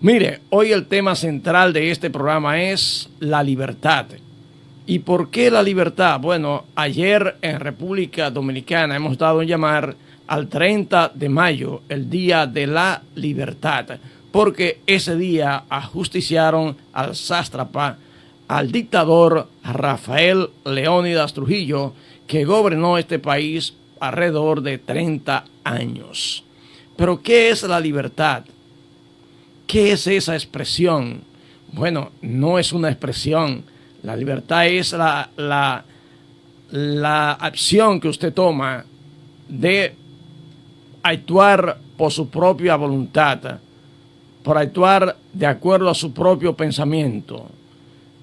Mire, hoy el tema central de este programa es la libertad. ¿Y por qué la libertad? Bueno, ayer en República Dominicana hemos dado un llamar al 30 de mayo, el Día de la Libertad, porque ese día ajusticiaron al sátrapa, al dictador Rafael Leónidas Trujillo, que gobernó este país alrededor de 30 años. Pero ¿qué es la libertad? ¿Qué es esa expresión? Bueno, no es una expresión. La libertad es la acción que usted toma de actuar por su propia voluntad, por actuar de acuerdo a su propio pensamiento.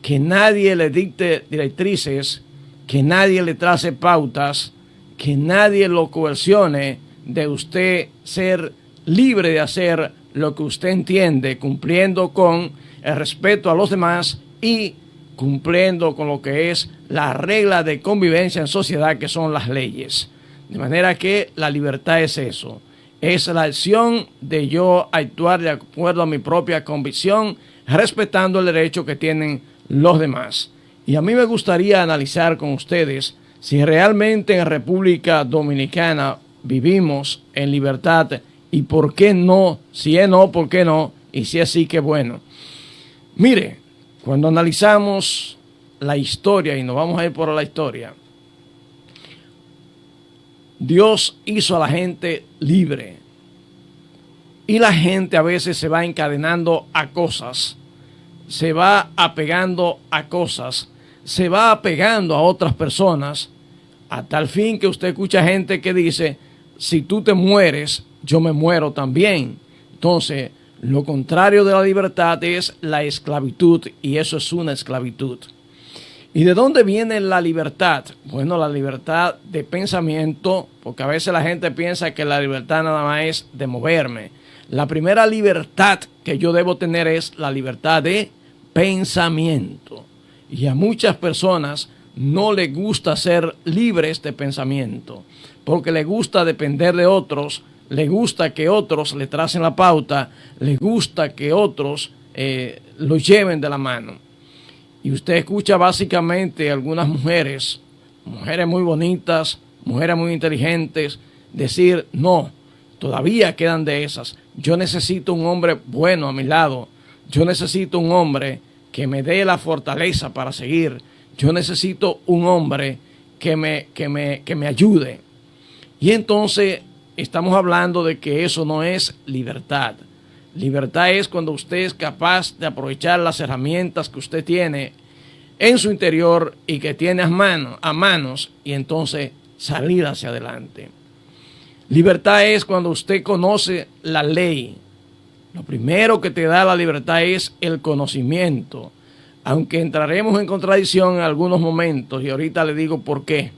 Que nadie le dicte directrices, que nadie le trace pautas, que nadie lo coercione de usted ser libre de hacer lo que usted entiende, cumpliendo con el respeto a los demás y cumpliendo con lo que es la regla de convivencia en sociedad, que son las leyes. De manera que la libertad es eso, es la acción de yo actuar de acuerdo a mi propia convicción, respetando el derecho que tienen los demás. Y a mí me gustaría analizar con ustedes si realmente en República Dominicana vivimos en libertad y por qué no. Si es no, ¿por qué no? Y si es sí, qué bueno. Mire, cuando analizamos la historia, y nos vamos a ir por la historia, Dios hizo a la gente libre. Y la gente a veces se va encadenando a cosas, se va apegando a cosas, se va apegando a otras personas, a tal fin que usted escucha gente que dice, si tú te mueres, yo me muero también. Entonces, lo contrario de la libertad es la esclavitud, y eso es una esclavitud. ¿Y de dónde viene la libertad? Bueno, la libertad de pensamiento, porque a veces la gente piensa que la libertad nada más es de moverme. La primera libertad que yo debo tener es la libertad de pensamiento. Y a muchas personas no les gusta ser libres de pensamiento, porque les gusta depender de otros, les gusta que otros le tracen la pauta, les gusta que otros lo lleven de la mano. Y usted escucha básicamente algunas mujeres muy bonitas, mujeres muy inteligentes, decir, no, todavía quedan de esas. Yo necesito un hombre bueno a mi lado. Yo necesito un hombre que me dé la fortaleza para seguir. Yo necesito un hombre que me ayude. Y entonces estamos hablando de que eso no es libertad. Libertad es cuando usted es capaz de aprovechar las herramientas que usted tiene en su interior y que tiene a manos y entonces salir hacia adelante. Libertad es cuando usted conoce la ley. Lo primero que te da la libertad es el conocimiento, aunque entraremos en contradicción en algunos momentos y ahorita le digo por qué.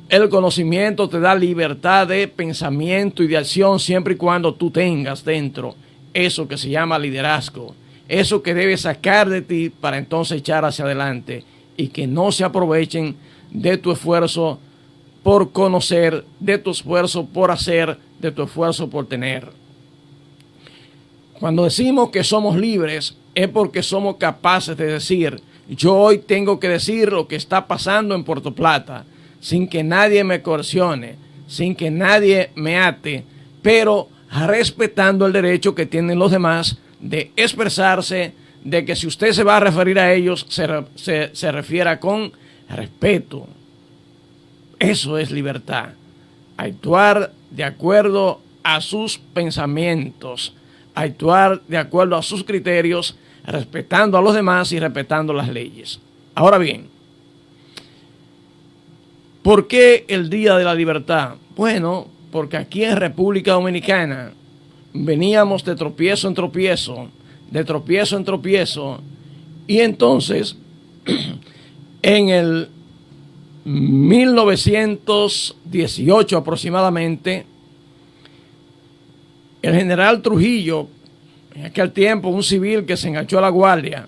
El conocimiento te da libertad de pensamiento y de acción siempre y cuando tú tengas dentro eso que se llama liderazgo, eso que debes sacar de ti para entonces echar hacia adelante y que no se aprovechen de tu esfuerzo por conocer, de tu esfuerzo por hacer, de tu esfuerzo por tener. Cuando decimos que somos libres es porque somos capaces de decir, yo hoy tengo que decir lo que está pasando en Puerto Plata, sin que nadie me coercione, sin que nadie me ate, pero respetando el derecho que tienen los demás de expresarse, de que si usted se va a referir a ellos, se refiera con respeto. Eso es libertad. Actuar de acuerdo a sus pensamientos, actuar de acuerdo a sus criterios, respetando a los demás y respetando las leyes. Ahora bien, ¿por qué el Día de la Libertad? Bueno, porque aquí en República Dominicana veníamos de tropiezo en tropiezo, de tropiezo en tropiezo, y entonces en el 1918 aproximadamente, el general Trujillo, en aquel tiempo un civil que se enganchó a la guardia,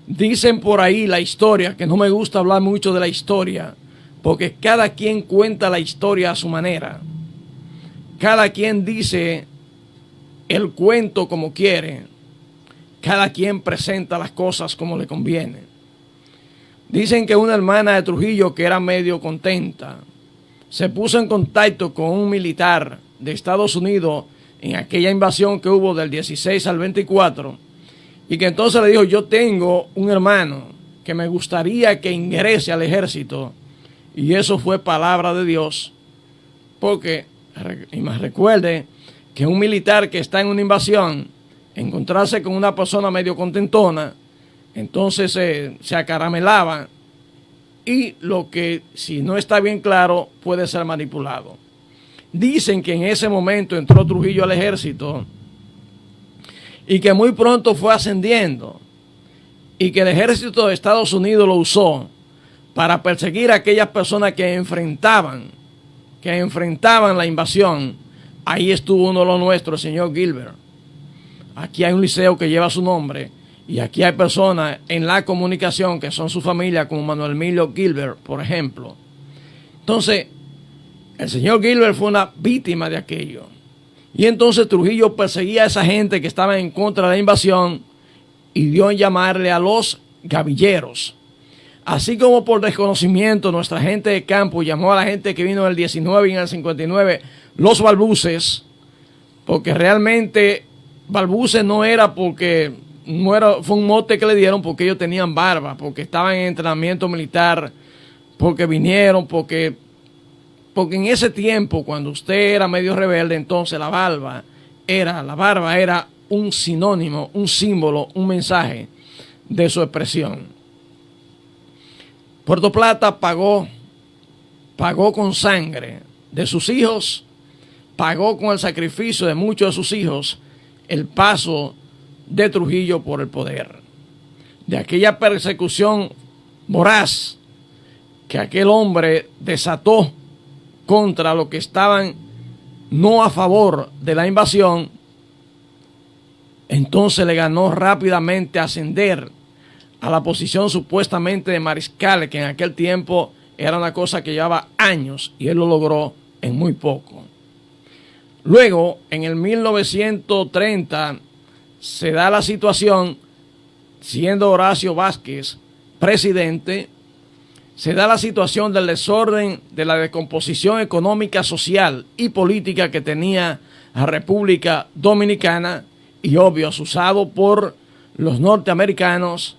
dicen por ahí la historia, que no me gusta hablar mucho de la historia, porque cada quien cuenta la historia a su manera. cada quien dice el cuento como quiere, cada quien presenta las cosas como le conviene. Dicen que una hermana de Trujillo, que era medio contenta, se puso en contacto con un militar de Estados Unidos en aquella invasión que hubo del 16 al 24, y que entonces le dijo: yo tengo un hermano que me gustaría que ingrese al ejército. Y eso fue palabra de Dios, porque, y más recuerde, que un militar que está en una invasión, encontrarse con una persona medio contentona, entonces se acaramelaba, y lo que, si no está bien claro, puede ser manipulado. Dicen que en ese momento entró Trujillo al ejército y que muy pronto fue ascendiendo, y que el ejército de Estados Unidos lo usó para perseguir a aquellas personas que enfrentaban la invasión. Ahí estuvo uno de los nuestros, el señor Gilbert. Aquí hay un liceo que lleva su nombre, y aquí hay personas en la comunicación que son su familia, como Manuel Emilio Gilbert, por ejemplo. Entonces, el señor Gilbert fue una víctima de aquello. Y entonces Trujillo perseguía a esa gente que estaba en contra de la invasión y dio en llamarle a los gavilleros. Así como por desconocimiento nuestra gente de campo llamó a la gente que vino en el 19 y en el 59 los balbuces, porque realmente balbuces no era porque fue un mote que le dieron porque ellos tenían barba, porque estaban en entrenamiento militar, porque vinieron, porque en ese tiempo, cuando usted era medio rebelde, entonces la barba era un sinónimo, un símbolo, un mensaje de su expresión. Puerto Plata pagó con sangre de sus hijos, pagó con el sacrificio de muchos de sus hijos el paso de Trujillo por el poder. De aquella persecución voraz que aquel hombre desató contra los que estaban no a favor de la invasión, entonces le ganó rápidamente ascender a la posición supuestamente de mariscal, que en aquel tiempo era una cosa que llevaba años, y él lo logró en muy poco. Luego, en el 1930, se da la situación, siendo Horacio Vázquez presidente, se da la situación del desorden, de la descomposición económica, social y política que tenía la República Dominicana, y obvio, asusado por los norteamericanos.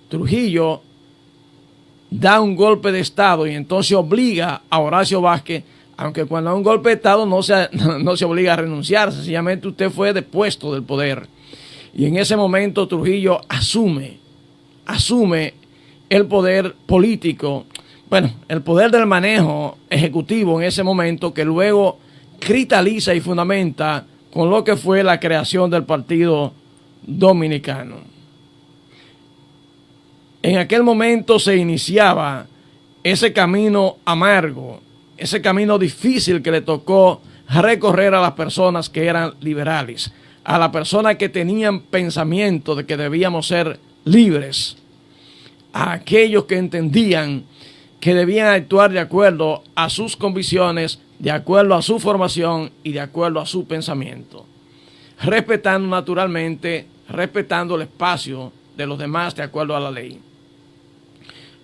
Trujillo da un golpe de Estado y entonces obliga a Horacio Vázquez, aunque cuando hay un golpe de Estado no se obliga a renunciar, sencillamente usted fue depuesto del poder. Y en ese momento Trujillo asume el poder político, el poder del manejo ejecutivo en ese momento, que luego cristaliza y fundamenta con lo que fue la creación del Partido Dominicano. En aquel momento se iniciaba ese camino amargo, ese camino difícil que le tocó recorrer a las personas que eran liberales, a las personas que tenían pensamiento de que debíamos ser libres, a aquellos que entendían que debían actuar de acuerdo a sus convicciones, de acuerdo a su formación y de acuerdo a su pensamiento, respetando naturalmente, respetando el espacio de los demás de acuerdo a la ley.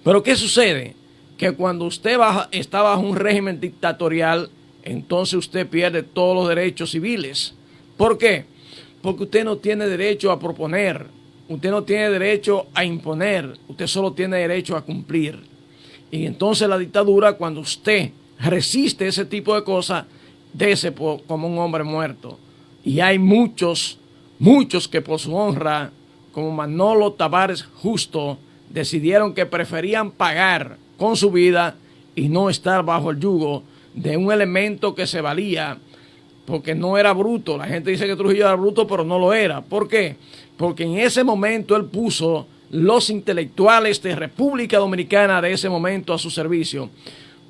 Pero ¿qué sucede? Que cuando usted está bajo un régimen dictatorial, entonces usted pierde todos los derechos civiles. ¿Por qué? Porque usted no tiene derecho a proponer, usted no tiene derecho a imponer, usted solo tiene derecho a cumplir. Y entonces la dictadura, cuando usted resiste ese tipo de cosas, dese como un hombre muerto. Y hay muchos que por su honra, como Manolo Tavares Justo, decidieron que preferían pagar con su vida y no estar bajo el yugo de un elemento que se valía, porque no era bruto. La gente dice que Trujillo era bruto, pero no lo era. ¿Por qué? Porque en ese momento él puso los intelectuales de República Dominicana de ese momento a su servicio.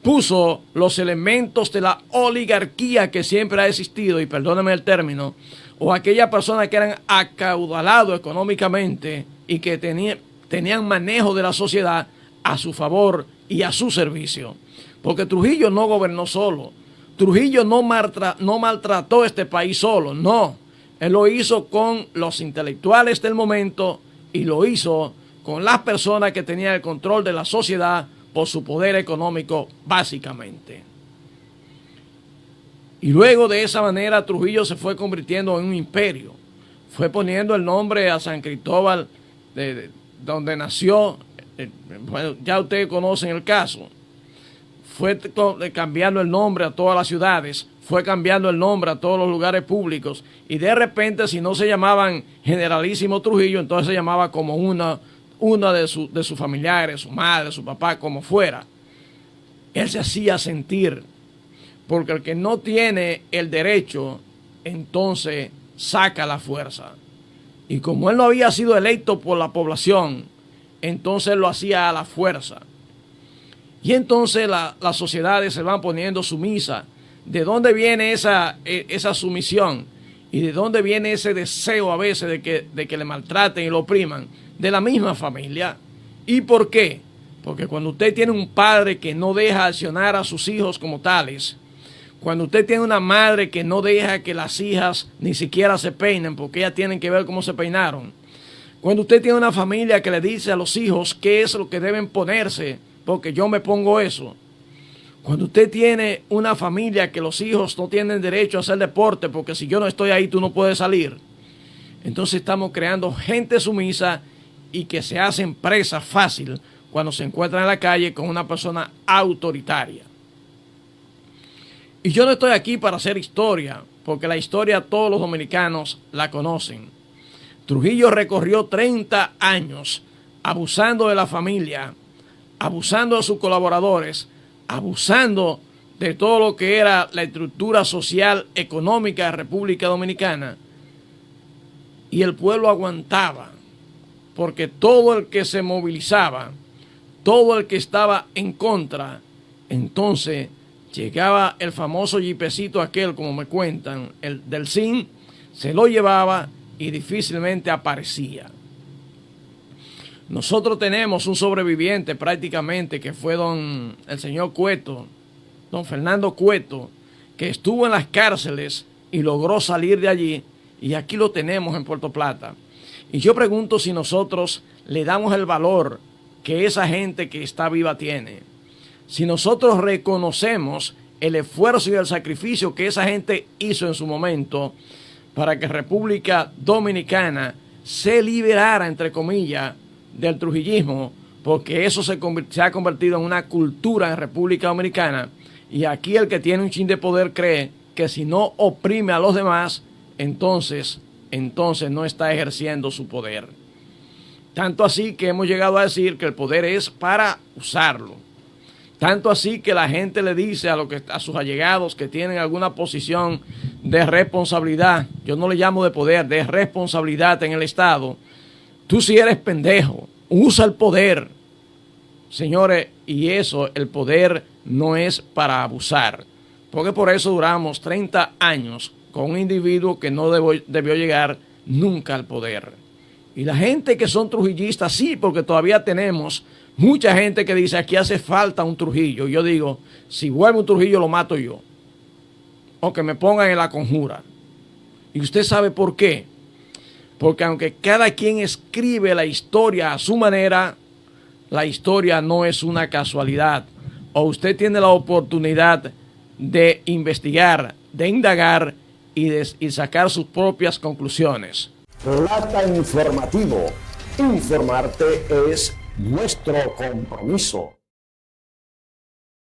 Puso los elementos de la oligarquía que siempre ha existido, y perdónenme el término, o aquellas personas que eran acaudalados económicamente y que tenían manejo de la sociedad a su favor y a su servicio. Porque Trujillo no gobernó solo. Trujillo no maltrató este país solo, no. Él lo hizo con los intelectuales del momento y lo hizo con las personas que tenían el control de la sociedad por su poder económico, básicamente. Y luego de esa manera Trujillo se fue convirtiendo en un imperio. Fue poniendo el nombre a San Cristóbal, de donde nació. Bueno, ya ustedes conocen el caso. Fue cambiando el nombre a todas las ciudades, fue cambiando el nombre a todos los lugares públicos, y de repente, si no se llamaban Generalísimo Trujillo, entonces se llamaba como una de sus familiares, su madre, su papá, como fuera. Él se hacía sentir, porque el que no tiene el derecho, entonces saca la fuerza. Y como él no había sido electo por la población, entonces lo hacía a la fuerza. Y entonces las sociedades se van poniendo sumisas. ¿De dónde viene esa sumisión? ¿Y de dónde viene ese deseo a veces de que le maltraten y lo opriman? De la misma familia. ¿Y por qué? Porque cuando usted tiene un padre que no deja accionar a sus hijos como tales, cuando usted tiene una madre que no deja que las hijas ni siquiera se peinen porque ellas tienen que ver cómo se peinaron, cuando usted tiene una familia que le dice a los hijos qué es lo que deben ponerse, porque yo me pongo eso. Cuando usted tiene una familia que los hijos no tienen derecho a hacer deporte, porque si yo no estoy ahí tú no puedes salir. Entonces estamos creando gente sumisa y que se hacen presa fácil cuando se encuentran en la calle con una persona autoritaria. Y yo no estoy aquí para hacer historia, porque la historia todos los dominicanos la conocen. Trujillo recorrió 30 años abusando de la familia, abusando de sus colaboradores, abusando de todo lo que era la estructura social, económica de República Dominicana. Y el pueblo aguantaba, porque todo el que se movilizaba, todo el que estaba en contra, entonces llegaba el famoso jipecito aquel, como me cuentan, el del CIN, se lo llevaba y difícilmente aparecía. Nosotros tenemos un sobreviviente prácticamente que fue el señor Cueto, don Fernando Cueto, que estuvo en las cárceles y logró salir de allí, y aquí lo tenemos en Puerto Plata. Y yo pregunto si nosotros le damos el valor que esa gente que está viva tiene. Si nosotros reconocemos el esfuerzo y el sacrificio que esa gente hizo en su momento para que República Dominicana se liberara, entre comillas, del trujillismo, porque eso se ha convertido en una cultura en República Dominicana, y aquí el que tiene un chin de poder cree que si no oprime a los demás, entonces no está ejerciendo su poder. Tanto así que hemos llegado a decir que el poder es para usarlo. Tanto así que la gente le dice a sus allegados que tienen alguna posición de responsabilidad, yo no le llamo de poder, de responsabilidad en el Estado: tú si eres pendejo, usa el poder. Señores, y eso, el poder no es para abusar. Porque por eso duramos 30 años con un individuo que no debió llegar nunca al poder. Y la gente que son trujillistas, sí, porque todavía tenemos mucha gente que dice aquí hace falta un Trujillo. Y yo digo, si vuelve un Trujillo lo mato yo. O que me pongan en la conjura. Y usted sabe por qué. Porque aunque cada quien escribe la historia a su manera, la historia no es una casualidad. O usted tiene la oportunidad de investigar, de indagar y sacar sus propias conclusiones. Plata Informativo. Informarte es nuestro compromiso.